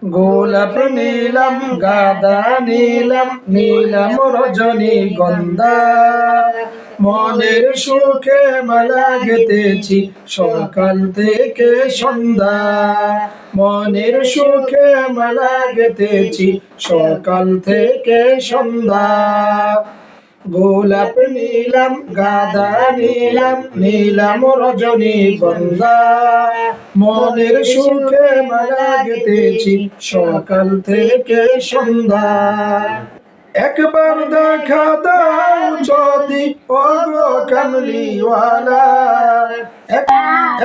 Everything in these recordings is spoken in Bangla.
গোলাপ নীলাম গাঁদা নীলাম নীলাম রজনীগন্ধা, মনের সুখে মালা গেঁথেছি সকাল থেকে সন্ধ্যা। মনের সুখে মালা গেঁথেছি সকাল থেকে সন্ধ্যা। গোলাপ নীলাম গাঁদা নীলাম নীলাম রজনীগন্ধা, মনের সুখে মালা গেঁথেছি সকাল থেকে সন্ধ্যা। একবার দেখা দাও যদি ওগো কামলিওয়ালা,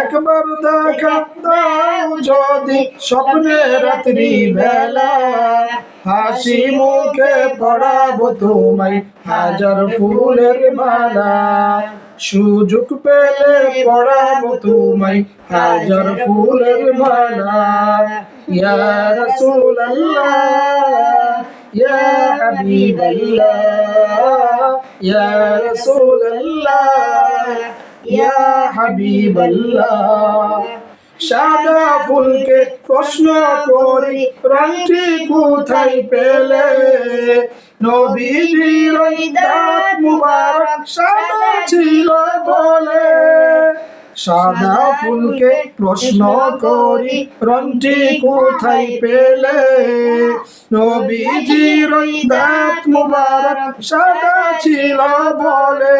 একবার দেখা দাও যদি স্বপ্নে রাত্রি বেলা, হাসি মুখে পড়াবো তোমায় হাজার ফুলের মালা। সুযোগ পেলে পড়াবো তোমায় হাজার ফুলের মালা। ইয়া রাসূলুল্লাহ ইয়া হাবিবাল্লাহ ইয়া রাসূলুল্লাহ ইয়া হাবিবাল্লাহ। সাদা ফুলকে প্রশ্ন করি রংটি কোথায় পেলে, নবীজির ওই দাঁত মুবারক সাদা ছিল বলে। সাদা ফুলকে প্রশ্ন করি রংটি কোথায় পেলে, নবীজির ওই দাঁত মুবারক সাদা ছিল বলে,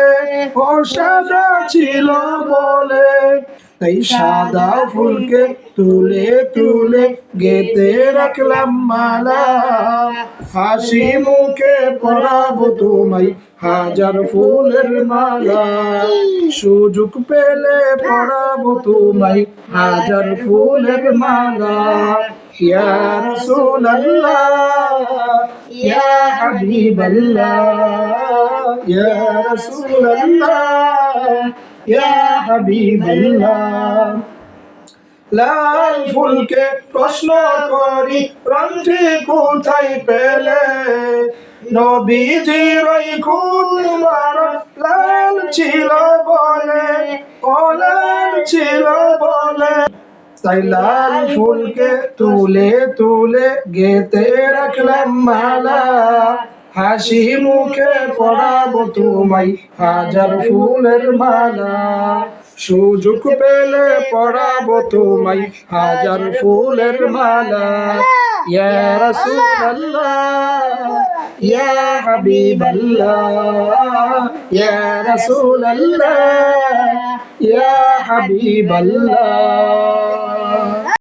ও সাদা ছিল বলে। তাই সাদা ফুলকে তুলে তুলে গেঁথে রাখলাম মালা, হাসি মুখে পরাবো তোমায় হাজার ফুলের মালা। সুযোগ পেলে পরাবো তোমায় হাজার ফুলের মালা। ইয়া রাসূলুল্লাহ ইয়া হাবিবাল্লাহ ইয়া রাসূলুল্লাহ ইয়া হাবিবাল্লাহ। লাল ফুলকে প্রশ্ন করি রংটি কোথায় পেলে, নবীজির ওই খুন মুবারক লাল ছিল বলে, ও লাল ছিল বলে। তাই লাল ফুলকে তুলে তুলে গেঁথে রাখলাম মালা, হাসি মুখে পরাবো তোমায় হাজার ফুলের মালা। সুযোগ পেলে পরাবো তোমায় হাজার ফুলের মালা। ইয়া রাসূলুল্লাহ ইয়া হাবিবাল্লাহ ইয়া রাসূলুল্লাহ ইয়া হাবিবাল্লাহ।